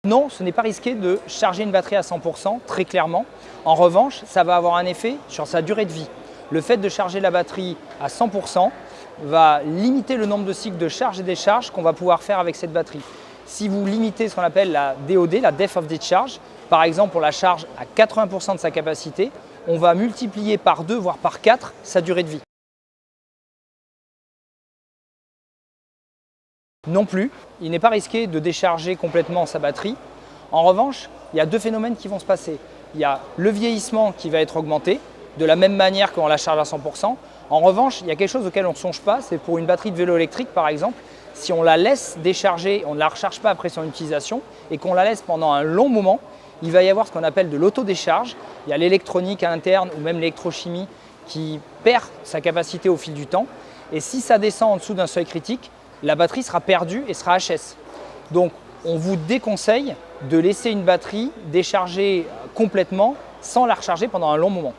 Non, ce n'est pas risqué de charger une batterie à 100%, très clairement. En revanche, ça va avoir un effet sur sa durée de vie. Le fait de charger la batterie à 100% va limiter le nombre de cycles de charge et décharge qu'on va pouvoir faire avec cette batterie. Si vous limitez ce qu'on appelle la DOD, la Depth of Discharge, par exemple on la charge à 80% de sa capacité, on va multiplier par 2 voire par 4 sa durée de vie. Non plus, il n'est pas risqué de décharger complètement sa batterie. En revanche, il y a deux phénomènes qui vont se passer. Il y a le vieillissement qui va être augmenté, de la même manière qu'on la charge à 100%. En revanche, il y a quelque chose auquel on ne songe pas, c'est pour une batterie de vélo électrique par exemple, si on la laisse décharger, on ne la recharge pas après son utilisation et qu'on la laisse pendant un long moment, il va y avoir ce qu'on appelle de l'autodécharge. Il y a l'électronique interne ou même l'électrochimie qui perd sa capacité au fil du temps. Et si ça descend en dessous d'un seuil critique, la batterie sera perdue et sera HS. Donc on vous déconseille de laisser une batterie décharger complètement sans la recharger pendant un long moment.